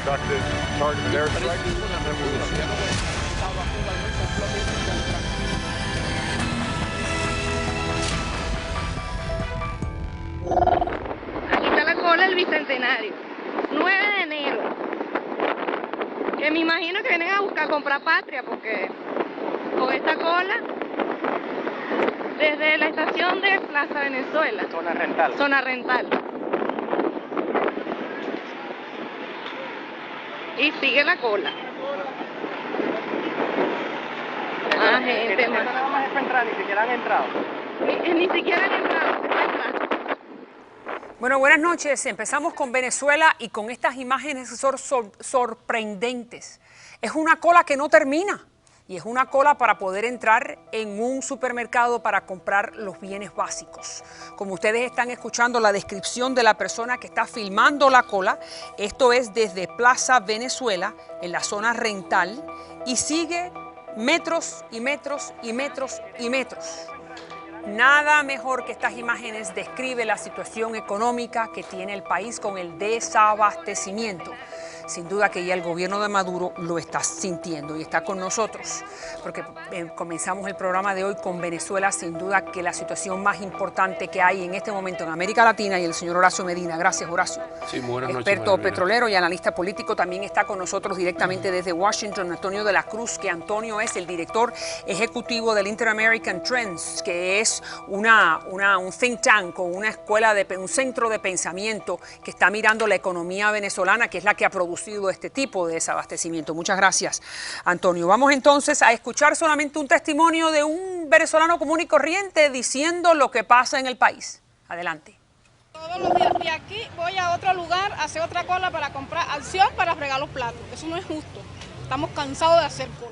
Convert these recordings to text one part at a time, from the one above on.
conducted targeted airstrikes and then we Aquí está la cola del Bicentenario, 9 de enero. Que me imagino que vienen a buscar comprar patria porque con esta cola desde la estación de Plaza Venezuela. Zona rental. Zona rental. Y sigue la cola. Ah, gente más. Nada más es para entrar, ni siquiera han entrado. Ni siquiera han entrado, se puede entrar. Bueno, buenas noches. Empezamos con Venezuela y con estas imágenes sorprendentes. Es una cola que no termina y es una cola para poder entrar en un supermercado para comprar los bienes básicos. Como ustedes están escuchando la descripción de la persona que está filmando la cola, esto es desde Plaza Venezuela, en la zona rental, y sigue metros y metros y metros y metros. Nada mejor que estas imágenes describe la situación económica que tiene el país con el desabastecimiento. Sin duda que ya el gobierno de Maduro lo está sintiendo y está con nosotros, porque comenzamos el programa de hoy con Venezuela, sin duda que la situación más importante que hay en este momento en América Latina, y el señor Horacio Medina. Gracias, Horacio. Sí, buenas noches, experto María. petrolero y analista político, también está con nosotros directamente desde Washington, Antonio de la Cruz, que Antonio es el director ejecutivo del Inter-American Trends, que es un think tank o una escuela, un centro de pensamiento que está mirando la economía venezolana, que es la que ha producido este tipo de desabastecimiento. Muchas gracias, Antonio. Vamos entonces a escuchar solamente un testimonio de un venezolano común y corriente diciendo lo que pasa en el país. Adelante. Todos los días de aquí voy a otro lugar a hacer otra cola para comprar acción para fregar los platos. Eso no es justo. Estamos cansados de hacer cola.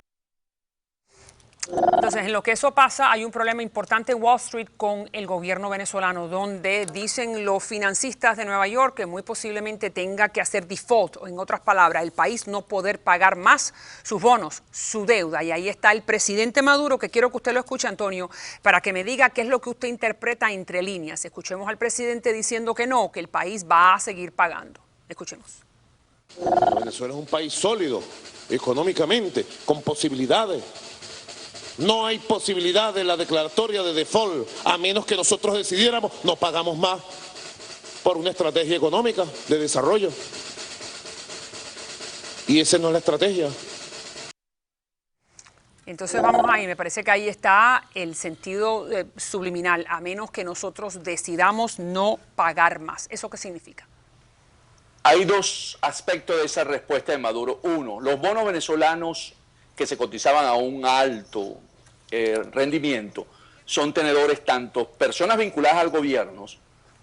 Entonces, en lo que eso pasa, hay un problema importante en Wall Street con el gobierno venezolano, donde dicen los financistas de Nueva York que muy posiblemente tenga que hacer default, o en otras palabras, el país no poder pagar más sus bonos, su deuda. Y ahí está el presidente Maduro, que quiero que usted lo escuche, Antonio, para que me diga qué es lo que usted interpreta entre líneas. Escuchemos al presidente diciendo que no, que el país va a seguir pagando. Escuchemos. Venezuela es un país sólido, económicamente, con posibilidades. No hay posibilidad de la declaratoria de default, a menos que nosotros decidiéramos, no pagamos más por una estrategia económica de desarrollo. Y esa no es la estrategia. Entonces vamos ahí, me parece que ahí está el sentido subliminal, a menos que nosotros decidamos no pagar más. ¿Eso qué significa? Hay dos aspectos de esa respuesta de Maduro. Uno, los bonos venezolanos que se cotizaban a un alto rendimiento son tenedores tanto personas vinculadas al gobierno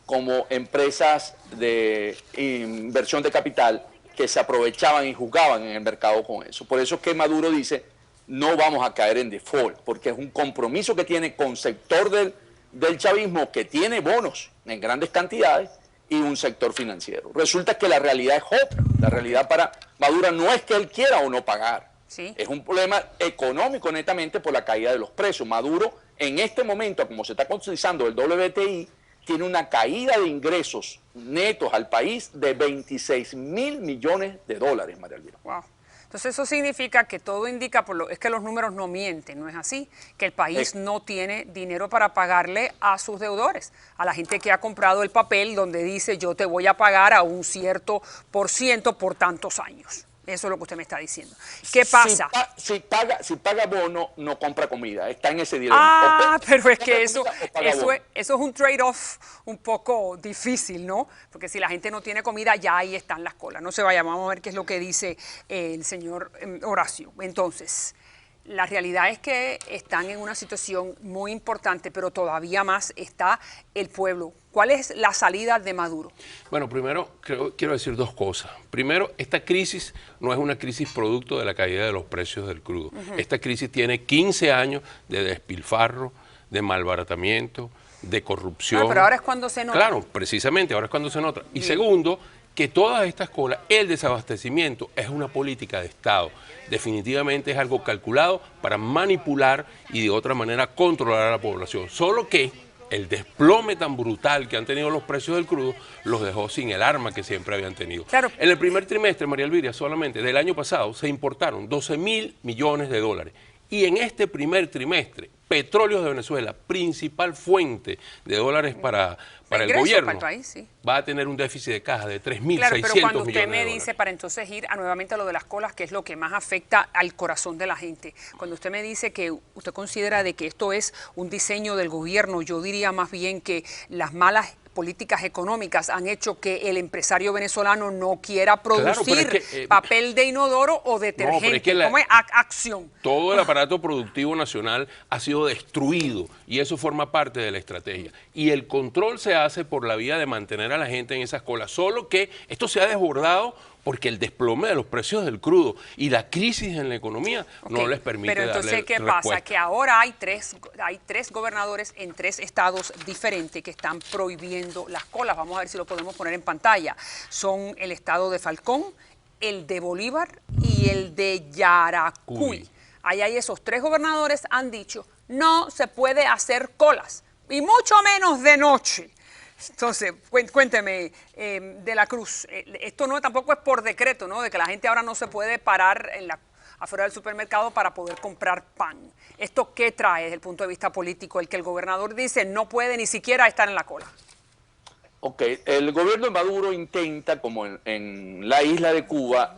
como empresas de inversión de capital que se aprovechaban y jugaban en el mercado con eso. Por eso es que Maduro dice, no vamos a caer en default, porque es un compromiso que tiene con sector del chavismo que tiene bonos en grandes cantidades y un sector financiero. Resulta que la realidad es otra. La realidad para Maduro no es que él quiera o no pagar. ¿Sí? Es un problema económico netamente por la caída de los precios. Maduro, en este momento, como se está cotizando el WTI, tiene una caída de ingresos netos al país de 26 mil millones de dólares, María Elvira. Wow. Entonces eso significa que todo indica, es que los números no mienten, ¿no es así? Que el país no tiene dinero para pagarle a sus deudores, a la gente que ha comprado el papel donde dice yo te voy a pagar a un cierto por ciento por tantos años. Eso es lo que usted me está diciendo. ¿Qué pasa? Si paga bono, no compra comida. Está en ese dilema. Ah, pero es que eso es un trade-off un poco difícil, ¿no? Porque si la gente no tiene comida, ya ahí están las colas. No se vaya, vamos a ver qué es lo que dice el señor Horacio. Entonces, la realidad es que están en una situación muy importante, pero todavía más está el pueblo. ¿Cuál es la salida de Maduro? Bueno, primero quiero decir dos cosas. Primero, esta crisis no es una crisis producto de la caída de los precios del crudo. Esta crisis tiene 15 años de despilfarro, de malbaratamiento, de corrupción. Pero ahora es cuando se nota. Claro, precisamente, ahora es cuando se nota. Y segundo, que todas estas colas, el desabastecimiento es una política de Estado. Definitivamente es algo calculado para manipular y de otra manera controlar a la población. Solo que el desplome tan brutal que han tenido los precios del crudo los dejó sin el arma que siempre habían tenido. Claro. En el primer trimestre, María Elviria, solamente del año pasado se importaron 12.000 millones de dólares. Y en este primer trimestre, Petróleos de Venezuela, principal fuente de dólares para el gobierno, para el país, sí, va a tener un déficit de caja de 3.600 millones claro, pero cuando usted de me dólares. dice, para entonces ir nuevamente a lo de las colas, que es lo que más afecta al corazón de la gente, cuando usted me dice que usted considera de que esto es un diseño del gobierno, yo diría más bien que las malas políticas económicas han hecho que el empresario venezolano no quiera producir papel de inodoro o detergente. ¿Cómo es? Acción. Todo el aparato productivo nacional ha sido destruido y eso forma parte de la estrategia. Y el control se hace por la vía de mantener a la gente en esas colas. Solo que esto se ha desbordado porque el desplome de los precios del crudo y la crisis en la economía no les permite darle respuesta. Pero entonces, ¿qué pasa? Que ahora hay tres gobernadores en 3 estados diferentes que están prohibiendo las colas. Vamos a ver si lo podemos poner en pantalla. Son el estado de Falcón, el de Bolívar y el de Yaracuy. Ahí hay esos 3 gobernadores han dicho, no se puede hacer colas, y mucho menos de noche. Entonces, cuénteme, de la Cruz, esto no tampoco es por decreto, ¿no? De que la gente ahora no se puede parar afuera del supermercado para poder comprar pan. ¿Esto qué trae desde el punto de vista político? El que el gobernador dice no puede ni siquiera estar en la cola. Ok, el gobierno de Maduro intenta, como en la isla de Cuba,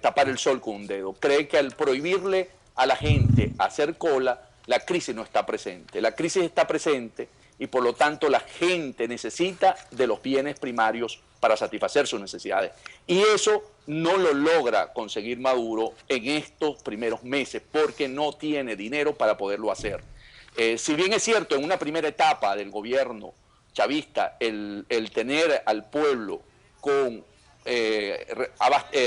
tapar el sol con un dedo. Cree que al prohibirle a la gente hacer cola, la crisis no está presente. La crisis está presente y por lo tanto la gente necesita de los bienes primarios para satisfacer sus necesidades. Y eso no lo logra conseguir Maduro en estos primeros meses porque no tiene dinero para poderlo hacer. Si bien es cierto, en una primera etapa del gobierno chavista, el tener al pueblo con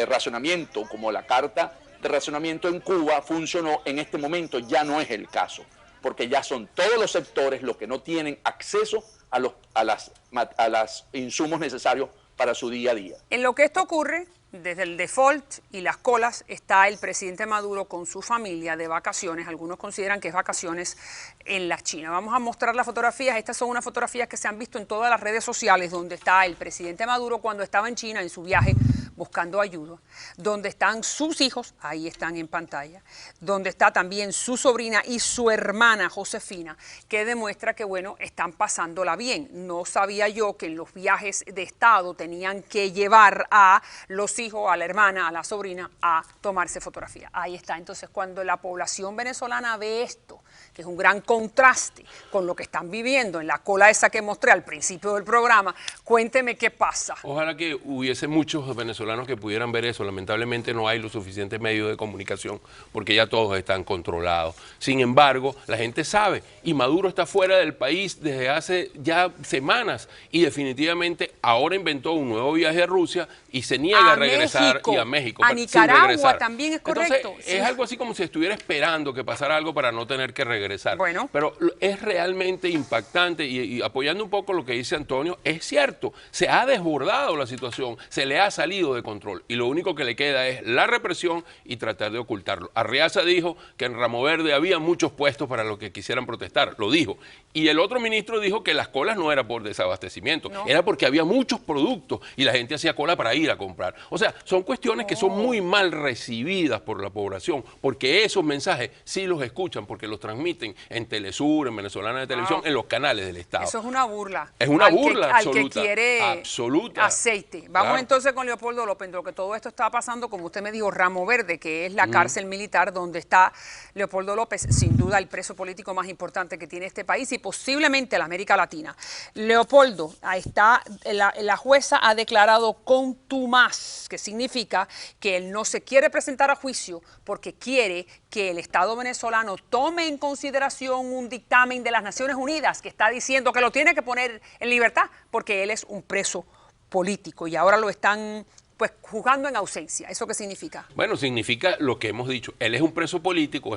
racionamiento, como la carta de racionamiento en Cuba funcionó, en este momento ya no es el caso, porque ya son todos los sectores los que no tienen acceso a los insumos necesarios para su día a día. En lo que esto ocurre, desde el default y las colas, está el presidente Maduro con su familia de vacaciones. Algunos consideran que es vacaciones en la China. Vamos a mostrar las fotografías. Estas son unas fotografías que se han visto en todas las redes sociales, donde está el presidente Maduro cuando estaba en China en su viaje buscando ayuda, donde están sus hijos, ahí están en pantalla, donde está también su sobrina y su hermana Josefina, que demuestra que, bueno, están pasándola bien. No sabía yo que en los viajes de Estado tenían que llevar a los hijos, a la hermana, a la sobrina, a tomarse fotografía. Ahí está. Entonces, cuando la población venezolana ve esto, que es un gran contraste con lo que están viviendo en la cola esa que mostré al principio del programa, cuénteme qué pasa. Ojalá que hubiese muchos venezolanos que pudieran ver eso. Lamentablemente no hay los suficientes medios de comunicación porque ya todos están controlados. Sin embargo, la gente sabe y Maduro está fuera del país desde hace ya semanas y definitivamente ahora inventó un nuevo viaje a Rusia y se niega a regresar México, y a México. a Nicaragua también es correcto. Entonces, es algo así como si estuviera esperando que pasara algo para no tener que regresar. Bueno. Pero es realmente impactante y apoyando un poco lo que dice Antonio, es cierto, se ha desbordado la situación, se le ha salido de control y lo único que le queda es la represión y tratar de ocultarlo. Arriaza dijo que en Ramo Verde había muchos puestos para los que quisieran protestar, lo dijo. Y el otro ministro dijo que las colas no era por desabastecimiento, era porque había muchos productos y la gente hacía cola para ir a comprar. O sea, son cuestiones que son muy mal recibidas por la población, porque esos mensajes sí los escuchan, porque los transmiten en Telesur, en Venezolana de Televisión, en los canales del Estado. Eso es una burla. Es una burla absoluta. absoluta. Al que quiere absoluta. aceite. Vamos entonces con Leopoldo López, lo que todo esto está pasando, como usted me dijo, Ramo Verde, que es la cárcel militar donde está Leopoldo López, sin duda el preso político más importante que tiene este país y posiblemente la América Latina. Leopoldo, ahí está, la jueza ha declarado contumaz, que significa que él no se quiere presentar a juicio porque quiere que el Estado venezolano tome en consideración un dictamen de las Naciones Unidas que está diciendo que lo tiene que poner en libertad porque él es un preso político y ahora lo están pues juzgando en ausencia. ¿Eso qué significa? Bueno, significa lo que hemos dicho. Él es un preso político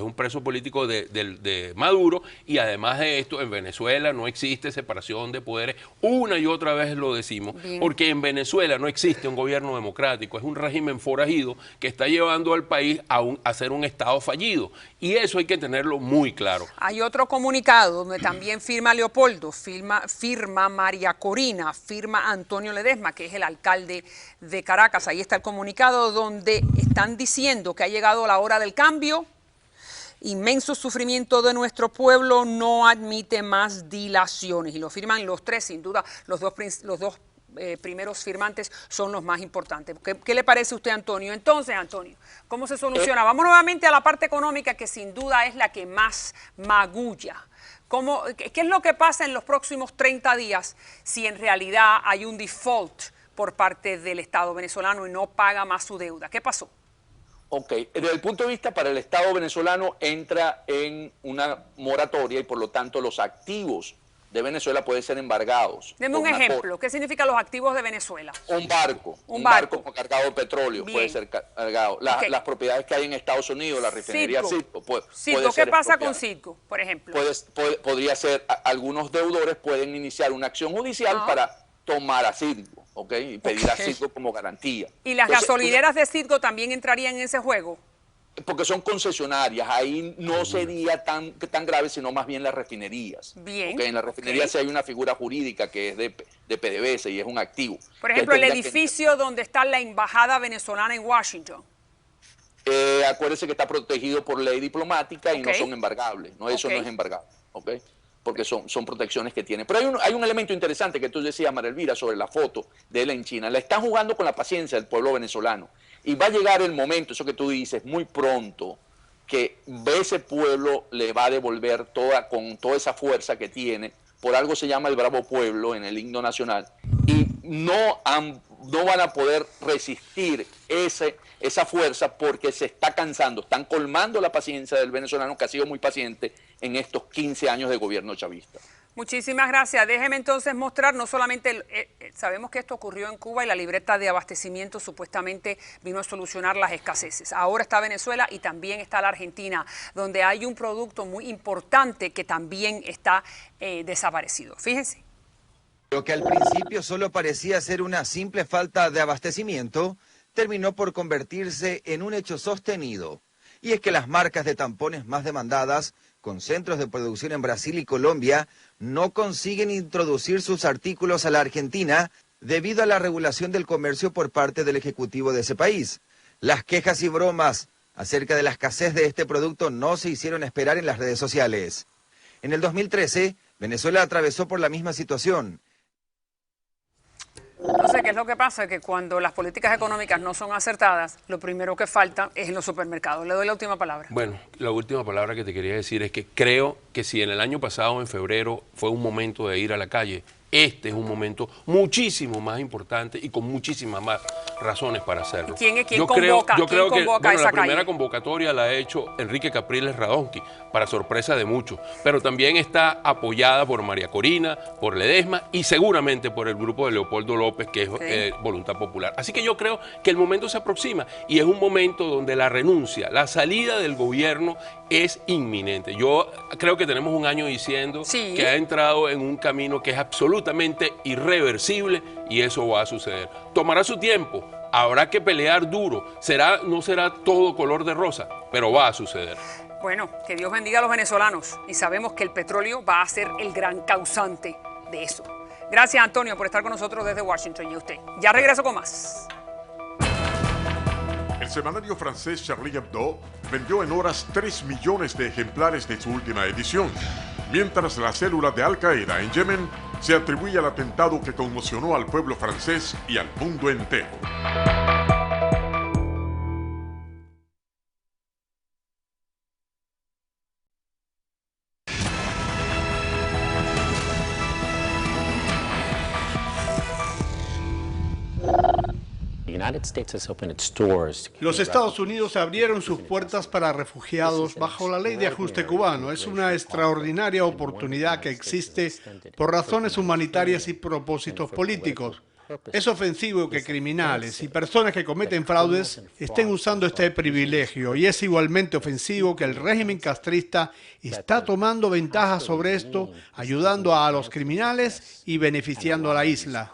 de Maduro, y además de esto, en Venezuela no existe separación de poderes. Una y otra vez lo decimos, Bien. porque en Venezuela no existe un gobierno democrático, es un régimen forajido que está llevando al país a ser un Estado fallido. Y eso hay que tenerlo muy claro. Hay otro comunicado donde también firma Leopoldo, firma María Corina, firma Antonio Ledesma, que es el alcalde de Caracas. Ahí está el comunicado donde están diciendo que ha llegado la hora del cambio. Inmenso sufrimiento de nuestro pueblo no admite más dilaciones. Y lo firman los tres, sin duda, los dos primeros firmantes son los más importantes. ¿Qué le parece a usted, Antonio? Entonces, Antonio, ¿cómo se soluciona? Vamos nuevamente a la parte económica, que sin duda es la que más magulla. ¿Qué es lo que pasa en los próximos 30 días si en realidad hay un default por parte del Estado venezolano y no paga más su deuda? ¿Qué pasó? Ok, desde el punto de vista para el Estado venezolano entra en una moratoria y por lo tanto los activos de Venezuela pueden ser embargados. Deme un ejemplo. ¿Qué significan los activos de Venezuela? Un barco cargado de petróleo. Bien. Puede ser cargado. Las propiedades que hay en Estados Unidos, la refinería Citgo. ¿Qué pasa con Citgo, por ejemplo? Podría ser, algunos deudores pueden iniciar una acción judicial para tomar a Citgo, ¿ok? Y pedir a Citgo como garantía. ¿Y las gasolineras de Citgo también entrarían en ese juego? Porque son concesionarias, ahí no sería tan grave, sino más bien las refinerías. Bien. Porque en la refinería sí hay una figura jurídica que es de PDVSA y es un activo. Por ejemplo, el edificio donde está la embajada venezolana en Washington. Acuérdese que está protegido por ley diplomática y no son embargables. No, eso no es embargable, ¿ok? Porque son protecciones que tiene. Pero hay un elemento interesante que tú decías, María Elvira, sobre la foto de él en China. La están jugando con la paciencia del pueblo venezolano. Y va a llegar el momento, eso que tú dices, muy pronto, que ese pueblo le va a devolver con toda esa fuerza que tiene. Por algo se llama el Bravo Pueblo en el himno nacional. Y no van a poder resistir esa fuerza porque se está cansando. Están colmando la paciencia del venezolano, que ha sido muy paciente en estos 15 años de gobierno chavista. Muchísimas gracias. Déjeme entonces mostrar, no solamente, sabemos que esto ocurrió en Cuba y la libreta de abastecimiento supuestamente vino a solucionar las escaseces. Ahora está Venezuela y también está la Argentina, donde hay un producto muy importante que también está desaparecido. Fíjense. Lo que al principio solo parecía ser una simple falta de abastecimiento, terminó por convertirse en un hecho sostenido. Y es que las marcas de tampones más demandadas, con centros de producción en Brasil y Colombia, no consiguen introducir sus artículos a la Argentina debido a la regulación del comercio por parte del Ejecutivo de ese país. Las quejas y bromas acerca de la escasez de este producto no se hicieron esperar en las redes sociales. En el 2013, Venezuela atravesó por la misma situación. Entonces, ¿qué es lo que pasa? Que cuando las políticas económicas no son acertadas, lo primero que falta es en los supermercados. Le doy la última palabra. Bueno, la última palabra que te quería decir es que creo que si en el año pasado, en febrero, fue un momento de ir a la calle, este es un momento muchísimo más importante y con muchísimas más razones para hacerlo. ¿Quién convoca esa la calle? primera convocatoria la ha hecho Enrique Capriles Radonsky, para sorpresa de muchos, pero también está apoyada por María Corina, por Ledesma y seguramente por el grupo de Leopoldo López, que es Voluntad Popular. Así que yo creo que el momento se aproxima y es un momento donde la renuncia, la salida del gobierno es inminente. Yo creo que tenemos un año diciendo que ha entrado en un camino que es absolutamente irreversible y eso va a suceder. Tomará su tiempo, habrá que pelear duro, no será todo color de rosa, pero va a suceder. Bueno, que Dios bendiga a los venezolanos y sabemos que el petróleo va a ser el gran causante de eso. Gracias, Antonio, por estar con nosotros desde Washington y a usted. Ya regreso con más. El semanario francés Charlie Hebdo vendió en horas 3 millones de ejemplares de su última edición, mientras la célula de Al Qaeda en Yemen se atribuye al atentado que conmocionó al pueblo francés y al mundo entero. Los Estados Unidos abrieron sus puertas para refugiados bajo la ley de ajuste cubano. Es una extraordinaria oportunidad que existe por razones humanitarias y propósitos políticos. Es ofensivo que criminales y personas que cometen fraudes estén usando este privilegio, y es igualmente ofensivo que el régimen castrista está tomando ventaja sobre esto, ayudando a los criminales y beneficiando a la isla.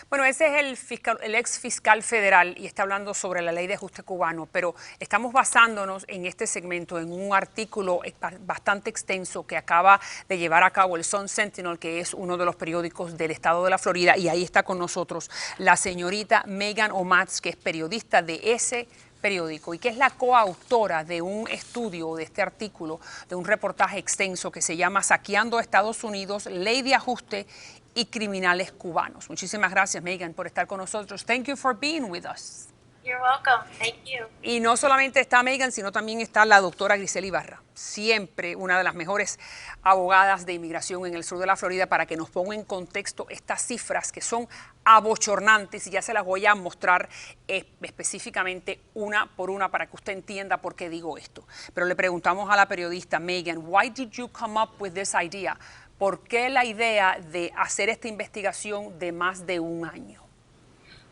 Bueno, ese es el ex fiscal federal y está hablando sobre la ley de ajuste cubano, pero estamos basándonos en este segmento en un artículo bastante extenso que acaba de llevar a cabo el Sun Sentinel, que es uno de los periódicos del estado de la Florida, y ahí está con nosotros la señorita Megan Omatz, que es periodista de ese periódico y que es la coautora de un estudio, de este artículo, de un reportaje extenso que se llama Saqueando a Estados Unidos, Ley de Ajuste y Criminales Cubanos. Muchísimas gracias, Megan, por estar con nosotros. Thank you for being with us. You're welcome. Thank you. Y no solamente está Megan, sino también está la doctora Grisel Ibarra, siempre una de las mejores abogadas de inmigración en el sur de la Florida, para que nos ponga en contexto estas cifras que son abochornantes, y ya se las voy a mostrar específicamente una por una para que usted entienda por qué digo esto. Pero le preguntamos a la periodista Megan, why did you come up with this idea? ¿Por qué la idea de hacer esta investigación de más de un año?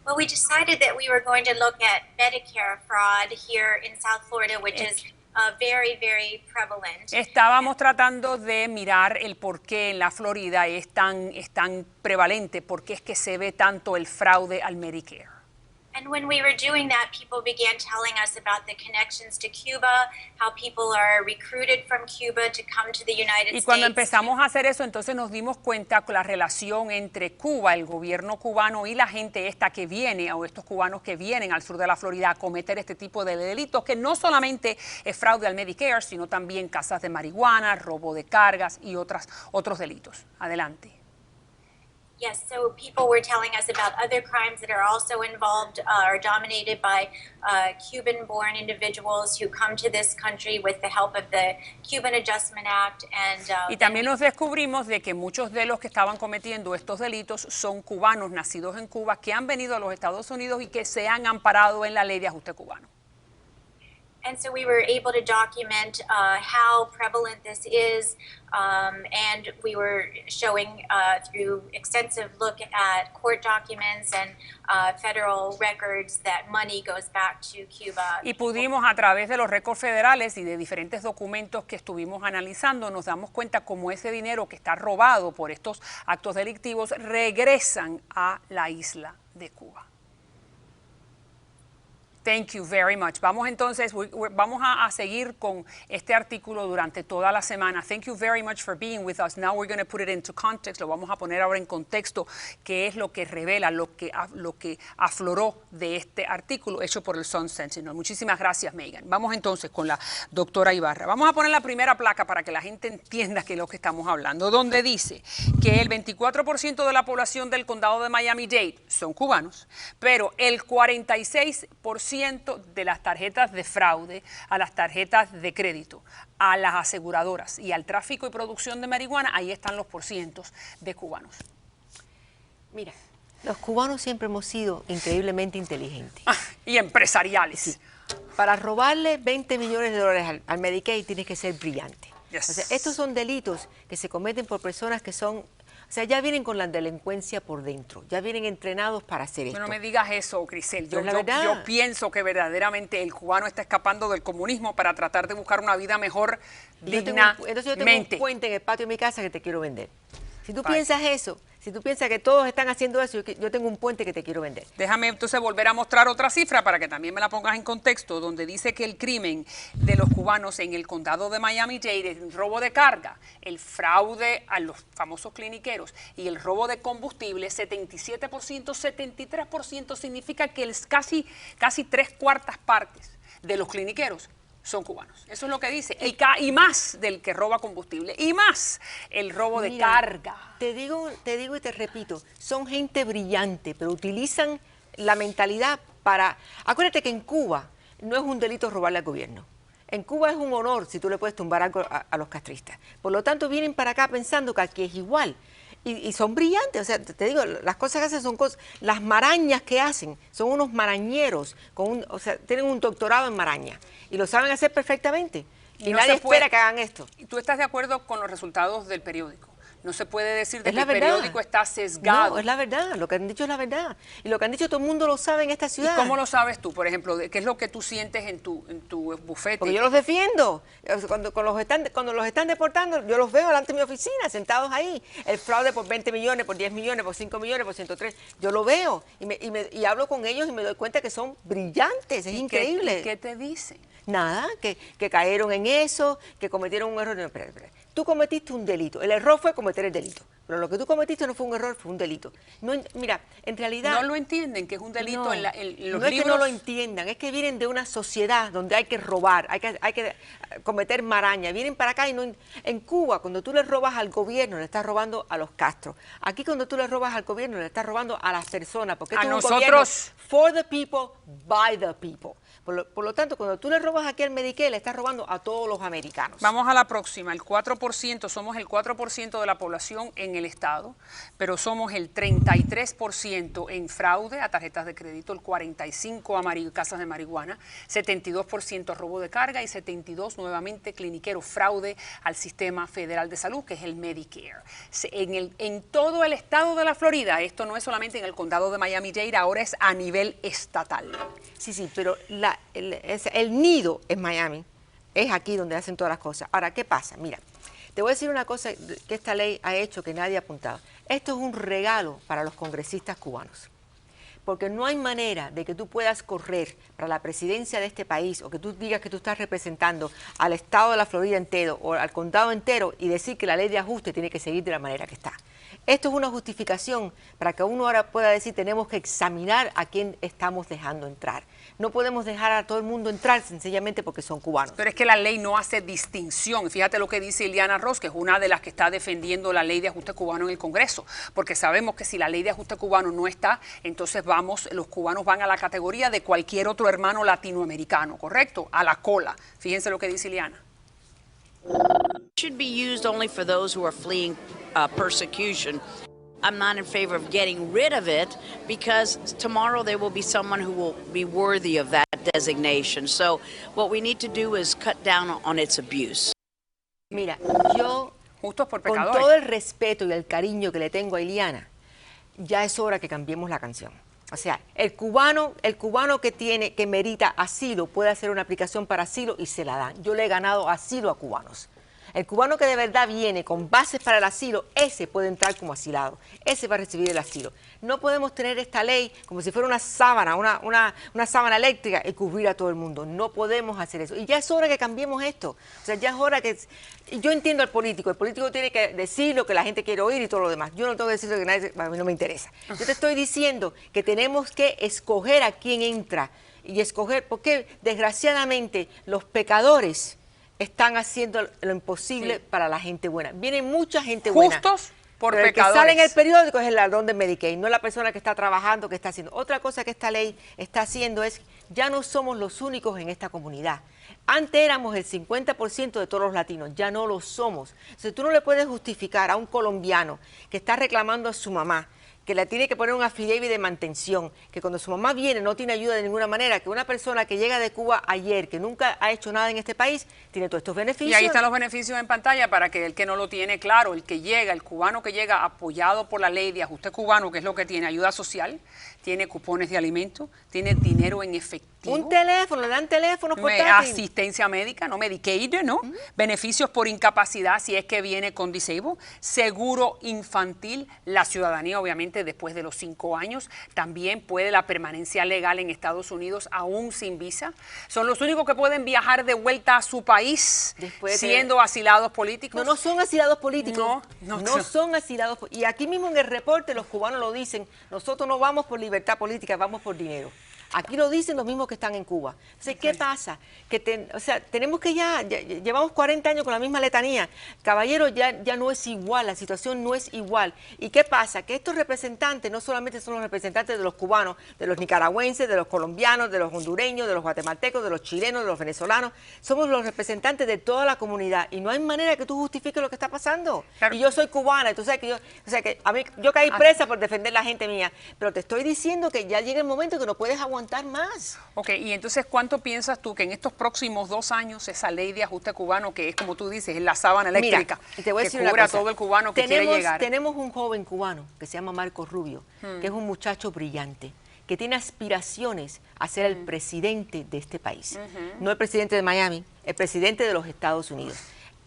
Well, we decided that we were going to look at Medicare fraud here in South Florida, which is very, very prevalent. Estábamos tratando de mirar el por qué en la Florida es tan prevalente, por qué es que se ve tanto el fraude al Medicare. And when we were doing that, people began telling us about the connections to Cuba, how people are recruited from Cuba to come to the United States. Y cuando empezamos a hacer eso, entonces nos dimos cuenta con la relación entre Cuba, el gobierno cubano, y la gente esta que viene, o estos cubanos que vienen al sur de la Florida a cometer este tipo de delitos, que no solamente es fraude al Medicare, sino también casas de marihuana, robo de cargas y otros delitos. Adelante. Yes, so people were telling us about other crimes that are also involved or dominated by Cuban-born individuals who come to this country with the help of the Cuban Adjustment Act. Y también nos descubrimos de que muchos de los que estaban cometiendo estos delitos son cubanos nacidos en Cuba que han venido a los Estados Unidos y que se han amparado en la ley de ajuste cubano. And so we were able to document how prevalent this is, and we were showing through extensive look at court documents and federal records that money goes back to Cuba. Y pudimos, a través de los récords federales y de diferentes documentos que estuvimos analizando, nos damos cuenta cómo ese dinero que está robado por estos actos delictivos regresan a la isla de Cuba. Thank you very much. Vamos entonces, vamos a seguir con este artículo durante toda la semana. Thank you very much for being with us. Now we're going to put it into context. Lo vamos a poner ahora en contexto, qué es lo que revela, lo que afloró de este artículo hecho por el Sun Sentinel. Muchísimas gracias, Megan. Vamos entonces con la doctora Ibarra. Vamos a poner la primera placa para que la gente entienda qué es lo que estamos hablando, donde dice que el 24% de la población del condado de Miami-Dade son cubanos, pero el 46% de las tarjetas de fraude, a las tarjetas de crédito, a las aseguradoras y al tráfico y producción de marihuana, ahí están los porcientos de cubanos. Mira, los cubanos siempre hemos sido increíblemente inteligentes. Y empresariales. Sí. Para robarle 20 millones de dólares al Medicaid tienes que ser brillante. Yes. O sea, estos son delitos que se cometen por personas que son... O sea, ya vienen con la delincuencia por dentro, ya vienen entrenados para hacer esto. No me digas eso, Grisel. Yo pienso que verdaderamente el cubano está escapando del comunismo para tratar de buscar una vida mejor dignamente. Entonces yo tengo un puente en el patio de mi casa que te quiero vender. Si tú piensas eso, si tú piensas que todos están haciendo eso, yo tengo un puente que te quiero vender. Déjame entonces volver a mostrar otra cifra para que también me la pongas en contexto, donde dice que el crimen de los cubanos en el condado de Miami-Dade, el robo de carga, el fraude a los famosos cliniqueros y el robo de combustible, 77%, 73%, significa que casi 3/4 partes de los cliniqueros son cubanos. Eso es lo que dice. Y más del que roba combustible. Y más el robo de carga. Te digo y te repito, son gente brillante, pero utilizan la mentalidad para... Acuérdate que en Cuba no es un delito robarle al gobierno. En Cuba es un honor si tú le puedes tumbar algo a los castristas. Por lo tanto, vienen para acá pensando que aquí es igual. Y son brillantes, o sea, te digo, las cosas que hacen son cosas, las marañas que hacen, son unos marañeros, o sea, tienen un doctorado en maraña y lo saben hacer perfectamente. Y nadie espera que hagan esto. ¿Tú estás de acuerdo con los resultados del periódico? No se puede decir de Es que la el verdad. periódico está sesgado. No, es la verdad, lo que han dicho es la verdad. Y lo que han dicho todo el mundo lo sabe en esta ciudad. ¿Y cómo lo sabes tú, por ejemplo? ¿Qué es lo que tú sientes en tu bufete? Porque yo los defiendo. Cuando los están deportando, yo los veo delante de mi oficina, sentados ahí. El fraude por 20 millones, por 10 millones, por 5 millones, por 103. Yo lo veo y hablo con ellos y me doy cuenta que son brillantes, es increíble. ¿Qué te dicen? Nada, que cayeron en eso, que cometieron un error. No, espera. Tú cometiste un delito. El error fue cometer el delito. Pero lo que tú cometiste no fue un error, fue un delito. No, mira, en realidad... No lo entienden, que es un delito no, en los libros. No es que no lo entiendan, es que vienen de una sociedad donde hay que robar, hay que cometer maraña. Vienen para acá y no... En Cuba, cuando tú le robas al gobierno, le estás robando a los Castro. Aquí, cuando tú le robas al gobierno, le estás robando a las personas. Porque esto es un gobierno for the people, by the people. Por lo tanto, cuando tú le robas aquí al Medicaid, le estás robando a todos los americanos. Vamos a la próxima. El 4%, somos el 4% de la población en el estado, pero somos el 33% en fraude a tarjetas de crédito, el 45% a casas de marihuana, 72% robo de carga y 72% nuevamente cliniquero, fraude al sistema federal de salud, que es el Medicare. En todo el estado de la Florida, esto no es solamente en el condado de Miami-Dade, ahora es a nivel estatal. Sí, pero el nido es Miami, es aquí donde hacen todas las cosas. Ahora, ¿qué pasa? Mira, te voy a decir una cosa que esta ley ha hecho que nadie ha apuntado. Esto es un regalo para los congresistas cubanos, porque no hay manera de que tú puedas correr para la presidencia de este país o que tú digas que tú estás representando al estado de la Florida entero o al condado entero y decir que la ley de ajuste tiene que seguir de la manera que está. Esto es una justificación para que uno ahora pueda decir tenemos que examinar a quién estamos dejando entrar. No podemos dejar a todo el mundo entrar sencillamente porque son cubanos. Pero es que la ley no hace distinción. Fíjate lo que dice Ileana Ross, que es una de las que está defendiendo la ley de ajuste cubano en el Congreso, porque sabemos que si la ley de ajuste cubano no está, entonces los cubanos van a la categoría de cualquier otro hermano latinoamericano, ¿correcto? A la cola. Fíjense lo que dice Ileana. Should be used only for those who are fleeing persecution. I'm not in favor of getting rid of it because tomorrow there will be someone who will be worthy of that designation. So what we need to do is cut down on its abuse. Mira, yo, Justos por con pecadores. todo el respeto y el cariño que le tengo a Ileana, ya es hora que cambiemos la canción. O sea, el cubano que merita asilo puede hacer una aplicación para asilo y se la dan. Yo le he ganado asilo a cubanos. El cubano que de verdad viene con bases para el asilo, ese puede entrar como asilado, ese va a recibir el asilo. No podemos tener esta ley como si fuera una sábana, una sábana eléctrica y cubrir a todo el mundo. No podemos hacer eso. Y ya es hora que cambiemos esto. O sea, ya es hora que... Yo entiendo al político. El político tiene que decir lo que la gente quiere oír y todo lo demás. Yo no tengo que decir lo que nadie... A mí no me interesa. Yo te estoy diciendo que tenemos que escoger a quién entra y escoger... Porque, desgraciadamente, los pecadores están haciendo lo imposible para la gente buena. Viene mucha gente buena. Justos por pero pecadores. El que sale en el periódico es el ladrón de Medicaid, no la persona que está trabajando, que está haciendo. Otra cosa que esta ley está haciendo es, ya no somos los únicos en esta comunidad. Antes éramos el 50% de todos los latinos, ya no lo somos. Entonces tú no le puedes justificar a un colombiano que está reclamando a su mamá, que le tiene que poner un affidavit de mantención, que cuando su mamá viene no tiene ayuda de ninguna manera, que una persona que llega de Cuba ayer, que nunca ha hecho nada en este país, tiene todos estos beneficios. Y ahí están los beneficios en pantalla para que el que no lo tiene claro, el que llega, el cubano que llega apoyado por la ley de ajuste cubano, que es lo que tiene, ayuda social, tiene cupones de alimentos, tiene dinero en efectivo. Un teléfono, le dan teléfonos portátiles. Asistencia médica, no Medicaid, ¿no? Beneficios por incapacidad si es que viene con disabled, seguro infantil, la ciudadanía obviamente después de los 5 años, también puede la permanencia legal en Estados Unidos aún sin visa. Son los únicos que pueden viajar de vuelta a su país siendo asilados políticos. No son asilados políticos. No son asilados. Y aquí mismo en el reporte los cubanos lo dicen, nosotros no vamos por libertad política, vamos por dinero. Aquí lo dicen los mismos que están en Cuba. Entonces, ¿qué pasa? Que tenemos que ya llevamos 40 años con la misma letanía. Caballero, ya no es igual, la situación no es igual. ¿Y qué pasa? Que estos representantes no solamente son los representantes de los cubanos, de los nicaragüenses, de los colombianos, de los hondureños, de los guatemaltecos, de los chilenos, de los venezolanos. Somos los representantes de toda la comunidad y no hay manera que tú justifiques lo que está pasando. Claro. Y yo soy cubana, tú sabes que yo caí presa por defender la gente mía, pero te estoy diciendo que ya llega el momento que no puedes aguantar aguantar más. Ok, y entonces, ¿cuánto piensas tú que en estos próximos 2 años esa ley de ajuste cubano, que es como tú dices, es la sábana eléctrica, mira, te voy a que decir una cubre a cosa. todo el cubano que quiere llegar? Tenemos un joven cubano que se llama Marcos Rubio, que es un muchacho brillante, que tiene aspiraciones a ser el presidente de este país. No el presidente de Miami, el presidente de los Estados Unidos.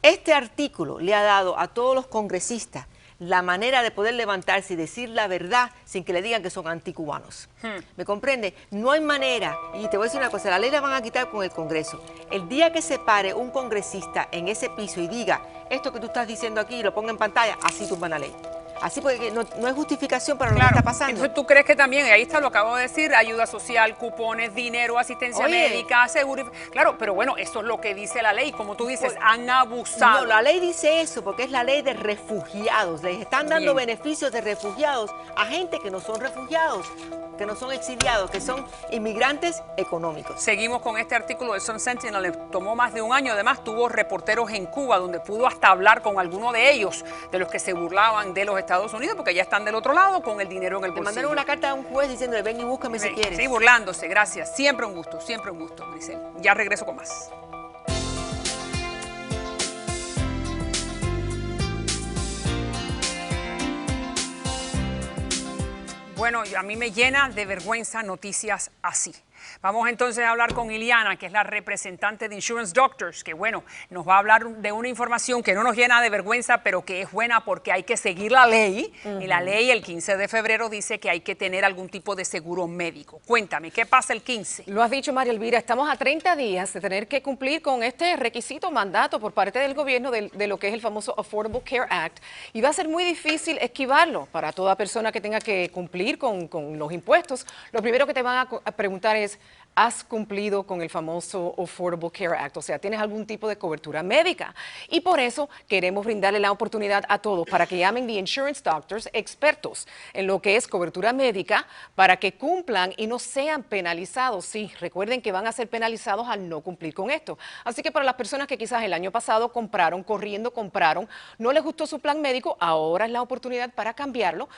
Este artículo le ha dado a todos los congresistas la manera de poder levantarse y decir la verdad sin que le digan que son anticubanos. ¿Me comprende? No hay manera, y te voy a decir una cosa, la ley la van a quitar con el Congreso. El día que se pare un congresista en ese piso y diga esto que tú estás diciendo aquí y lo ponga en pantalla, así tumban la ley. Así porque no hay justificación para lo que está pasando. Entonces, ¿tú crees que también, ahí está, lo acabo de decir, ayuda social, cupones, dinero, asistencia médica, seguro? Claro, pero bueno, eso es lo que dice la ley. Como tú dices, han abusado. No, la ley dice eso porque es la ley de refugiados. Les están dando beneficios de refugiados a gente que no son refugiados, que no son exiliados, que son inmigrantes económicos. Seguimos con este artículo del Sun Sentinel. Le tomó más de un año. Además, tuvo reporteros en Cuba donde pudo hasta hablar con alguno de ellos, de los que se burlaban de los Estados Unidos, porque ya están del otro lado con el dinero en el bolsillo. Le mandaron una carta a un juez diciéndole, ven y búscame si quieres. Sí, burlándose. Gracias. Siempre un gusto, Grisel. Ya regreso con más. Bueno, a mí me llena de vergüenza noticias así. Vamos entonces a hablar con Iliana, que es la representante de Insurance Doctors, que bueno, nos va a hablar de una información que no nos llena de vergüenza, pero que es buena porque hay que seguir la ley. Y la ley el 15 de febrero dice que hay que tener algún tipo de seguro médico. Cuéntame, ¿qué pasa el 15? Lo has dicho, María Elvira, estamos a 30 días de tener que cumplir con este requisito, mandato por parte del gobierno de lo que es el famoso Affordable Care Act, y va a ser muy difícil esquivarlo para toda persona que tenga que cumplir con los impuestos. Lo primero que te van a preguntar es, ¿has cumplido con el famoso Affordable Care Act? O sea, ¿tienes algún tipo de cobertura médica? Y por eso queremos brindarle la oportunidad a todos para que llamen The Insurance Doctors, expertos en lo que es cobertura médica, para que cumplan y no sean penalizados. Sí, recuerden que van a ser penalizados al no cumplir con esto. Así que para las personas que quizás el año pasado compraron, no les gustó su plan médico, ahora es la oportunidad para cambiarlo.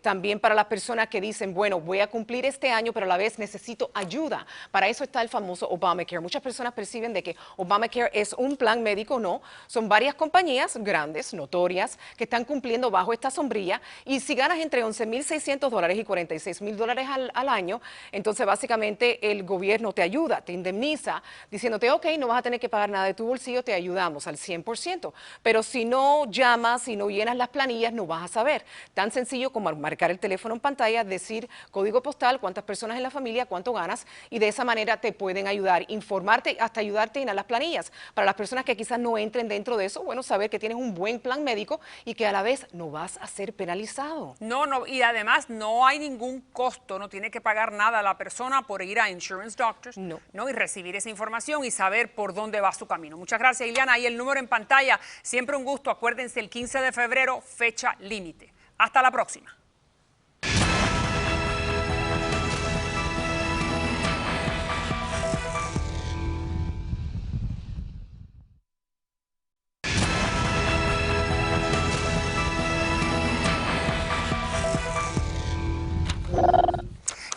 También para las personas que dicen, bueno, voy a cumplir este año, pero a la vez necesito ayuda. Para eso está el famoso Obamacare. Muchas personas perciben de que Obamacare es un plan médico. No, son varias compañías grandes, notorias, que están cumpliendo bajo esta sombrilla, y si ganas entre $11,600 y $46,000 al año, entonces básicamente el gobierno te ayuda, te indemniza, diciéndote, ok, no vas a tener que pagar nada de tu bolsillo, te ayudamos al 100%. Pero si no llamas, si no llenas las planillas, no vas a saber. Tan sencillo como marcar el teléfono en pantalla, decir código postal, cuántas personas en la familia, cuánto ganas, y de esa manera te pueden ayudar, informarte, hasta ayudarte a llenar las planillas. Para las personas que quizás no entren dentro de eso, bueno, saber que tienes un buen plan médico y que a la vez no vas a ser penalizado. No, y además no hay ningún costo, no tiene que pagar nada a la persona por ir a Insurance Doctors, no, y recibir esa información y saber por dónde va su camino. Muchas gracias, Iliana. Ahí el número en pantalla. Siempre un gusto. Acuérdense, el 15 de febrero, fecha límite. Hasta la próxima.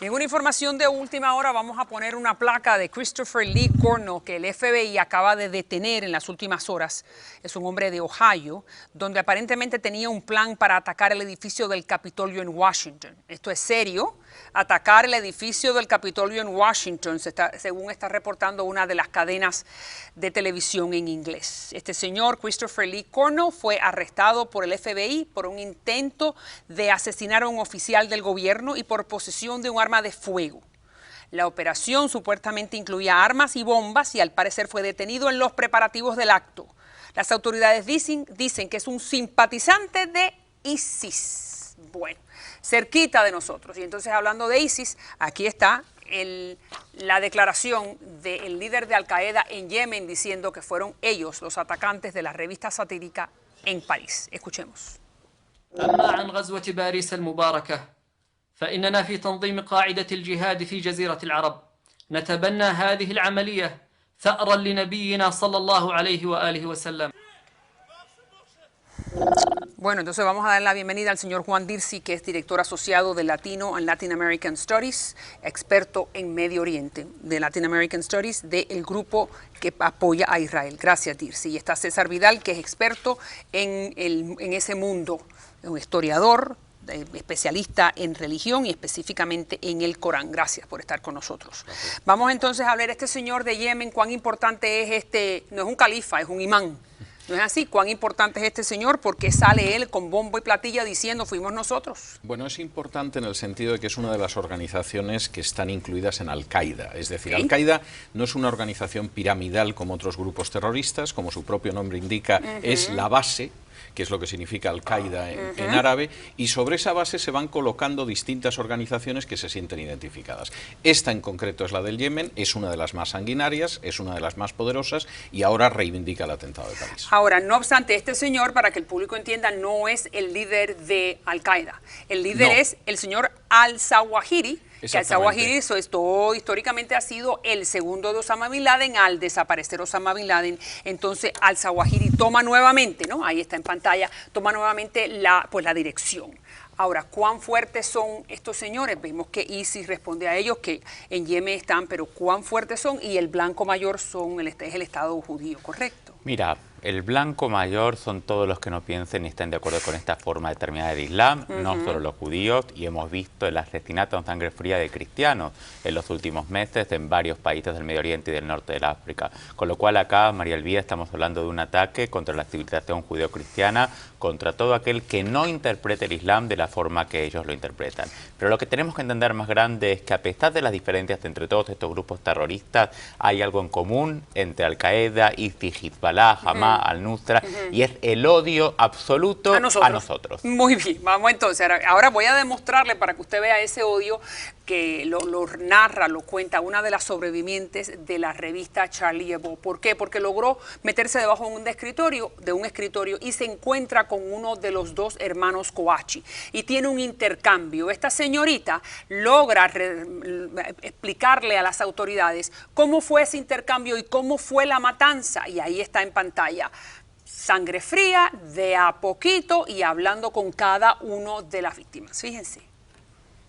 En una información de última hora vamos a poner una placa de Christopher Lee Cornell que el FBI acaba de detener en las últimas horas. Es un hombre de Ohio, donde aparentemente tenía un plan para atacar el edificio del Capitolio en Washington. Esto es serio. Atacar el edificio del Capitolio en Washington, según está reportando una de las cadenas de televisión en inglés. Este señor, Christopher Lee Cornell, fue arrestado por el FBI por un intento de asesinar a un oficial del gobierno y por posesión de un arma de fuego. La operación supuestamente incluía armas y bombas y al parecer fue detenido en los preparativos del acto. Las autoridades dicen que es un simpatizante de ISIS. Bueno, cerquita de nosotros. Y entonces, hablando de ISIS, aquí está la declaración del líder de Al Qaeda en Yemen diciendo que fueron ellos los atacantes de la revista satírica en París. Escuchemos. فإننا في تنظيم قاعدة الجهاد في جزيرة العرب نتبنى هذه العملية ثأرا لنبينا صلى الله عليه وآله وسلم. Bueno, entonces vamos a dar la bienvenida al señor Juan Dirsi, que es director asociado de Latino and Latin American Studies, experto en Medio Oriente, de Latin American Studies, del grupo que apoya a Israel. Gracias, Dirsi. Y está César Vidal, que es experto en ese mundo, un historiador, especialista en religión y específicamente en el Corán. Gracias por estar con nosotros. Vamos entonces a ver este señor de Yemen, cuán importante es este, no es un califa, es un imán. ¿No es así? ¿Cuán importante es este señor? ¿Por qué sale él con bombo y platilla diciendo fuimos nosotros? Bueno, es importante en el sentido de que es una de las organizaciones que están incluidas en Al-Qaeda. Es decir, Al-Qaeda no es una organización piramidal como otros grupos terroristas, como su propio nombre indica, es la base, que es lo que significa Al-Qaeda en árabe, y sobre esa base se van colocando distintas organizaciones que se sienten identificadas. Esta en concreto es la del Yemen, es una de las más sanguinarias, es una de las más poderosas y ahora reivindica el atentado de París. Ahora, no obstante, este señor, para que el público entienda, no es el líder de Al-Qaeda. El líder es el señor al-Zawahiri, que al-Zawahiri históricamente ha sido el segundo de Osama Bin Laden. Al desaparecer Osama Bin Laden, entonces al-Zawahiri toma nuevamente, ¿no? Ahí está en pantalla, toma nuevamente la dirección. Ahora, ¿cuán fuertes son estos señores? Vemos que ISIS responde a ellos, que en Yemen están, pero ¿cuán fuertes son? Y el blanco mayor es el Estado judío, ¿correcto? Mira, el blanco mayor son todos los que no piensen y estén de acuerdo con esta forma determinada del Islam, no solo los judíos, y hemos visto el asesinato en sangre fría de cristianos en los últimos meses en varios países del Medio Oriente y del norte del África. Con lo cual acá, María Elvira, estamos hablando de un ataque contra la civilización judeo-cristiana, contra todo aquel que no interprete el Islam de la forma que ellos lo interpretan. Pero lo que tenemos que entender más grande es que a pesar de las diferencias entre todos estos grupos terroristas, hay algo en común entre Al-Qaeda, ISIS, Hezbollah, Hamas, Al-Nusra, y es el odio absoluto a nosotros. Muy bien, vamos entonces. Ahora voy a demostrarle para que usted vea ese odio que lo narra, lo cuenta una de las sobrevivientes de la revista Charlie Hebdo. ¿Por qué? Porque logró meterse debajo de un escritorio y se encuentra con uno de los dos hermanos Kouachi y tiene un intercambio. Esta señorita logra explicarle a las autoridades cómo fue ese intercambio y cómo fue la matanza, y ahí está en pantalla. Sangre fría, de a poquito, y hablando con cada uno de las víctimas. Fíjense.